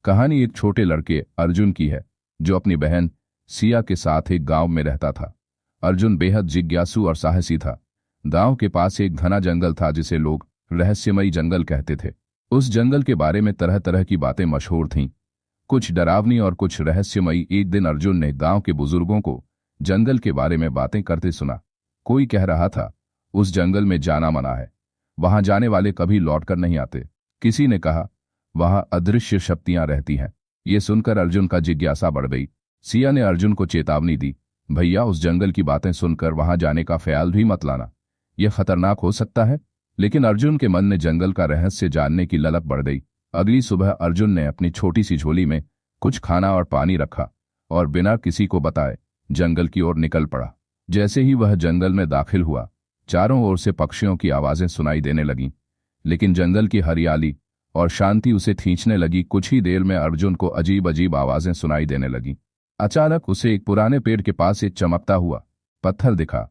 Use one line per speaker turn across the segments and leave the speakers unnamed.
कहानी एक छोटे लड़के अर्जुन की है जो अपनी बहन सिया के साथ एक गांव में रहता था। अर्जुन बेहद जिज्ञासु और साहसी था। गांव के पास एक घना जंगल था जिसे लोग रहस्यमयी जंगल कहते थे। उस जंगल के बारे में तरह तरह की बातें मशहूर थीं, कुछ डरावनी और कुछ रहस्यमयी। एक दिन अर्जुन ने गांव के बुजुर्गों को जंगल के बारे में बातें करते सुना। कोई कह रहा था उस जंगल में जाना मना है, वहां जाने वाले कभी लौटकर नहीं आते। किसी ने कहा वहां अदृश्य शक्तियां रहती हैं। ये सुनकर अर्जुन का जिज्ञासा बढ़ गई। सिया ने अर्जुन को चेतावनी दी, भैया उस जंगल की बातें सुनकर वहां जाने का ख्याल भी मत लाना, यह खतरनाक हो सकता है। लेकिन अर्जुन के मन में जंगल का रहस्य जानने की ललक बढ़ गई। अगली सुबह अर्जुन ने अपनी छोटी सी झोली में कुछ खाना और पानी रखा और बिना किसी को बताए जंगल की ओर निकल पड़ा। जैसे ही वह जंगल में दाखिल हुआ, चारों ओर से पक्षियों की आवाजें सुनाई देने लगीं, लेकिन जंगल की हरियाली और शांति उसे खींचने लगी। कुछ ही देर में अर्जुन को अजीब अजीब आवाजें सुनाई देने लगीं। अचानक उसे एक पुराने पेड़ के पास एक चमकता हुआ पत्थर दिखा।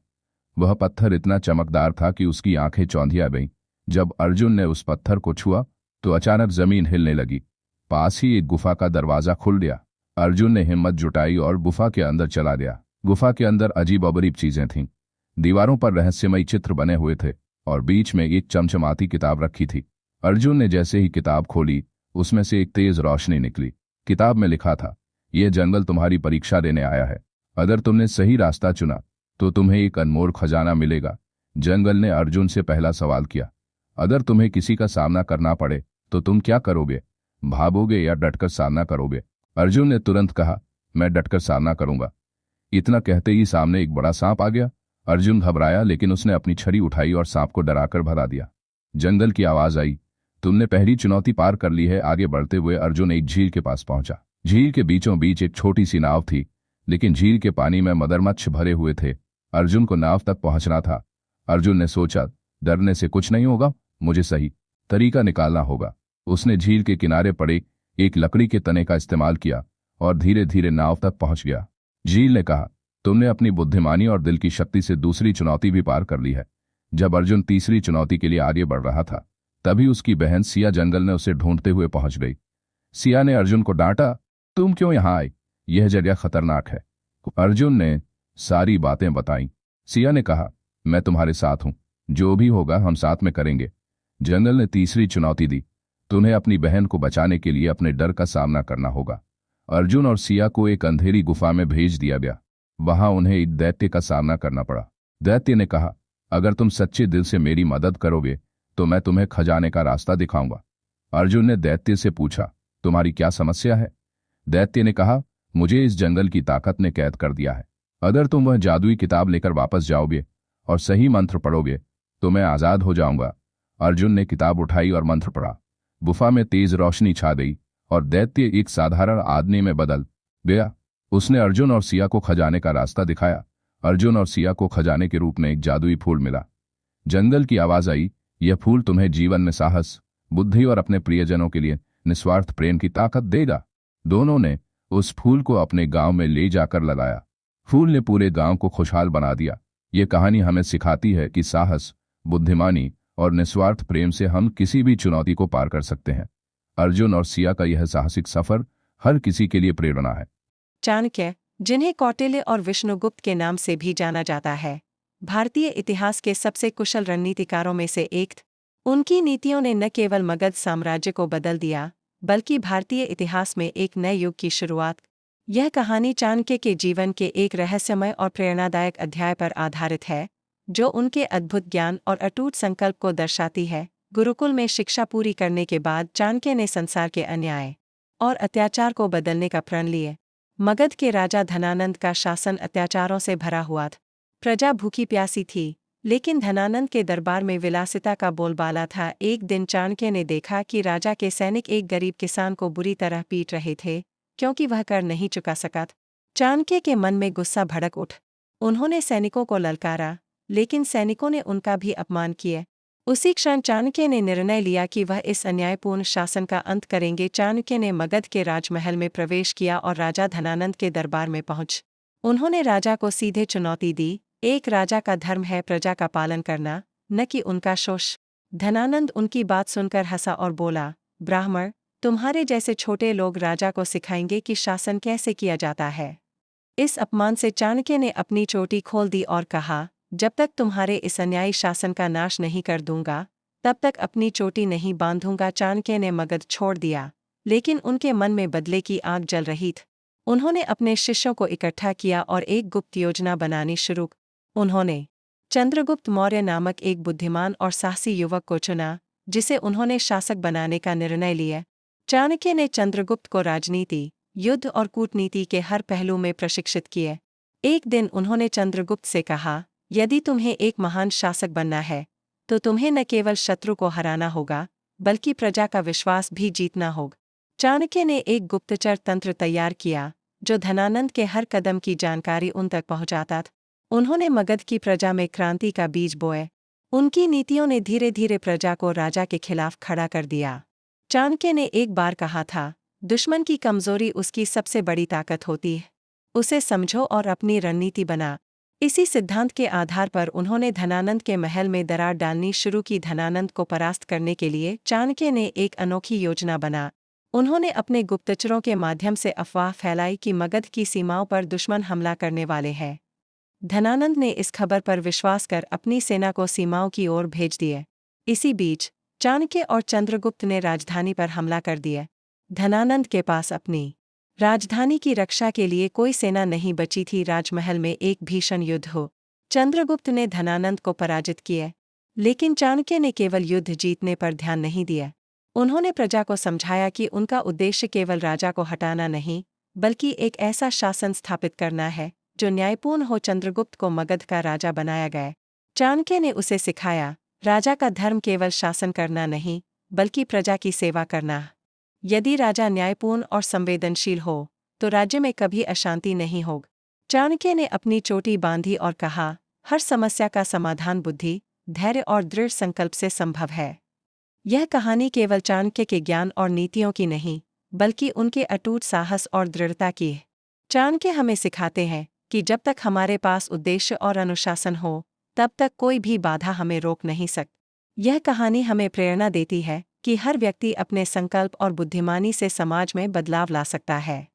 वह पत्थर इतना चमकदार था कि उसकी आंखें चौंधिया गईं। जब अर्जुन ने उस पत्थर को छुआ तो अचानक जमीन हिलने लगी। पास ही एक गुफा का दरवाजा खुल गया। अर्जुन ने हिम्मत जुटाई और गुफा के अंदर चला गया। गुफा के अंदर अजीब अजीब चीजें थीं। दीवारों पर रहस्यमयी चित्र बने हुए थे और बीच में एक चमचमाती किताब रखी थी। अर्जुन ने जैसे ही किताब खोली, उसमें से एक तेज रोशनी निकली। किताब में लिखा था, यह जंगल तुम्हारी परीक्षा देने आया है। अगर तुमने सही रास्ता चुना तो तुम्हें एक अनमोल खजाना मिलेगा। जंगल ने अर्जुन से पहला सवाल किया, अगर तुम्हें किसी का सामना करना पड़े तो तुम क्या करोगे, भागोगे या डटकर सामना करोगे? अर्जुन ने तुरंत कहा, मैं डटकर सामना करूंगा। इतना कहते ही सामने एक बड़ा सांप आ गया। अर्जुन घबराया, लेकिन उसने अपनी छड़ी उठाई और सांप को डराकर भगा दिया। जंगल की आवाज आई, तुमने पहली चुनौती पार कर ली है। आगे बढ़ते हुए अर्जुन एक झील के पास पहुंचा। झील के बीचों बीच एक छोटी सी नाव थी, लेकिन झील के पानी में मगरमच्छ भरे हुए थे। अर्जुन को नाव तक पहुंचना था। अर्जुन ने सोचा, डरने से कुछ नहीं होगा, मुझे सही तरीका निकालना होगा। उसने झील के किनारे पड़े एक लकड़ी के तने का इस्तेमाल किया और धीरे धीरे नाव तक पहुंच गया। झील ने कहा, तुमने अपनी बुद्धिमानी और दिल की शक्ति से दूसरी चुनौती भी पार कर ली है। जब अर्जुन तीसरी चुनौती के लिए आगे बढ़ रहा था, तभी उसकी बहन सिया जंगल में उसे ढूंढते हुए पहुंच गई। सिया ने अर्जुन को डांटा, तुम क्यों यहां आए? यह जगह खतरनाक है। अर्जुन ने सारी बातें बताईं। सिया ने कहा, मैं तुम्हारे साथ हूं, जो भी होगा हम साथ में करेंगे। जंगल ने तीसरी चुनौती दी, तुम्हें अपनी बहन को बचाने के लिए अपने डर का सामना करना होगा। अर्जुन और सिया को एक अंधेरी गुफा में भेज दिया गया। वहां उन्हें एक दैत्य का सामना करना पड़ा। दैत्य ने कहा, अगर तुम सच्चे दिल से मेरी मदद करोगे तो मैं तुम्हें खजाने का रास्ता दिखाऊंगा। अर्जुन ने दैत्य से पूछा, तुम्हारी क्या समस्या है? दैत्य ने कहा, मुझे इस जंगल की ताकत ने कैद कर दिया है। अगर तुम वह जादुई किताब लेकर वापस जाओगे और सही मंत्र पढ़ोगे तो मैं आजाद हो जाऊंगा। अर्जुन ने किताब उठाई और मंत्र पढ़ा। गुफा में तेज रोशनी छा गई और दैत्य एक साधारण आदमी में बदल गया। उसने अर्जुन और सिया को खजाने का रास्ता दिखाया। अर्जुन और सिया को खजाने के रूप में एक जादुई फूल मिला। जंगल की आवाज आई, यह फूल तुम्हें जीवन में साहस, बुद्धि और अपने प्रियजनों के लिए निस्वार्थ प्रेम की ताकत देगा। दोनों ने उस फूल को अपने गांव में ले जाकर लगाया। फूल ने पूरे गांव को खुशहाल बना दिया। ये कहानी हमें सिखाती है कि साहस, बुद्धिमानी और निस्वार्थ प्रेम से हम किसी भी चुनौती को पार कर सकते हैं। अर्जुन और सिया का यह साहसिक सफर हर किसी के लिए प्रेरणा है।
चाणक्य, जिन्हें कौटिल्य और विष्णुगुप्त के नाम से भी जाना जाता है, भारतीय इतिहास के सबसे कुशल रणनीतिकारों में से एक थे। उनकी नीतियों ने न केवल मगध साम्राज्य को बदल दिया, बल्कि भारतीय इतिहास में एक नए युग की शुरुआत। यह कहानी चाणक्य के जीवन के एक रहस्यमय और प्रेरणादायक अध्याय पर आधारित है, जो उनके अद्भुत ज्ञान और अटूट संकल्प को दर्शाती है। गुरुकुल में शिक्षा पूरी करने के बाद चाणक्य ने संसार के अन्याय और अत्याचार को बदलने का प्रण लिए। मगध के राजा धनानंद का शासन अत्याचारों से भरा हुआ था। प्रजा भूखी प्यासी थी, लेकिन धनानंद के दरबार में विलासिता का बोलबाला था। एक दिन चाणक्य ने देखा कि राजा के सैनिक एक गरीब किसान को बुरी तरह पीट रहे थे, क्योंकि वह कर नहीं चुका सका था। चाणक्य के मन में गुस्सा भड़क उठ। उन्होंने सैनिकों को ललकारा, लेकिन सैनिकों ने उनका भी अपमान किया। उसी क्षण चाणक्य ने निर्णय लिया कि वह इस अन्यायपूर्ण शासन का अंत करेंगे। चाणक्य ने मगध के राजमहल में प्रवेश किया और राजा धनानंद के दरबार में पहुंच। उन्होंने राजा को सीधे चुनौती दी, एक राजा का धर्म है प्रजा का पालन करना, न कि उनका शोष। धनानंद उनकी बात सुनकर हंसा और बोला, ब्राह्मण, तुम्हारे जैसे छोटे लोग राजा को सिखाएंगे कि शासन कैसे किया जाता है। इस अपमान से चाणक्य ने अपनी चोटी खोल दी और कहा, जब तक तुम्हारे इस अन्यायी शासन का नाश नहीं कर दूंगा, तब तक अपनी चोटी नहीं बांधूंगा। चाणक्य ने मगध छोड़ दिया, लेकिन उनके मन में बदले की आग जल रही थी। उन्होंने अपने शिष्यों को इकट्ठा किया और एक गुप्त योजना बनानी शुरू। उन्होंने चंद्रगुप्त मौर्य नामक एक बुद्धिमान और साहसी युवक को चुना, जिसे उन्होंने शासक बनाने का निर्णय लिया। चाणक्य ने चंद्रगुप्त को राजनीति, युद्ध और कूटनीति के हर पहलू में प्रशिक्षित किए। एक दिन उन्होंने चंद्रगुप्त से कहा, यदि तुम्हें एक महान शासक बनना है, तो तुम्हें न केवल शत्रु को हराना होगा, बल्कि प्रजा का विश्वास भी जीतना होगा। चाणक्य ने एक गुप्तचर तंत्र तैयार किया, जो धनानंद के हर कदम की जानकारी उन तक पहुंचाता था। उन्होंने मगध की प्रजा में क्रांति का बीज बोए। उनकी नीतियों ने धीरे धीरे प्रजा को राजा के खिलाफ खड़ा कर दिया। चाणक्य ने एक बार कहा था, दुश्मन की कमजोरी उसकी सबसे बड़ी ताकत होती है। उसे समझो और अपनी रणनीति बना। इसी सिद्धांत के आधार पर उन्होंने धनानंद के महल में दरार डालनी शुरू की। धनानंद को परास्त करने के लिए चाणक्य ने एक अनोखी योजना बना। उन्होंने अपने गुप्तचरों के माध्यम से अफवाह फैलाई कि मगध की सीमाओं पर दुश्मन हमला करने वाले हैं। धनानंद ने इस खबर पर विश्वास कर अपनी सेना को सीमाओं की ओर भेज दिए। इसी बीच चाणक्य और चंद्रगुप्त ने राजधानी पर हमला कर दिया। धनानंद के पास अपनी राजधानी की रक्षा के लिए कोई सेना नहीं बची थी। राजमहल में एक भीषण युद्ध हो। चंद्रगुप्त ने धनानंद को पराजित किया, लेकिन चाणक्य ने केवल युद्ध जीतने पर ध्यान नहीं दिया। उन्होंने प्रजा को समझाया कि उनका उद्देश्य केवल राजा को हटाना नहीं, बल्कि एक ऐसा शासन स्थापित करना है जो न्यायपूर्ण हो। चंद्रगुप्त को मगध का राजा बनाया गया। चाणक्य ने उसे सिखाया, राजा का धर्म केवल शासन करना नहीं, बल्कि प्रजा की सेवा करना। यदि राजा न्यायपूर्ण और संवेदनशील हो, तो राज्य में कभी अशांति नहीं होगी। चाणक्य ने अपनी चोटी बांधी और कहा, हर समस्या का समाधान बुद्धि, धैर्य और दृढ़ संकल्प से संभव है। यह कहानी केवल चाणक्य के ज्ञान और नीतियों की नहीं, बल्कि उनके अटूट साहस और दृढ़ता की है। चाणक्य हमें सिखाते हैं कि जब तक हमारे पास उद्देश्य और अनुशासन हो, तब तक कोई भी बाधा हमें रोक नहीं सकती। यह कहानी हमें प्रेरणा देती है कि हर व्यक्ति अपने संकल्प और बुद्धिमानी से समाज में बदलाव ला सकता है।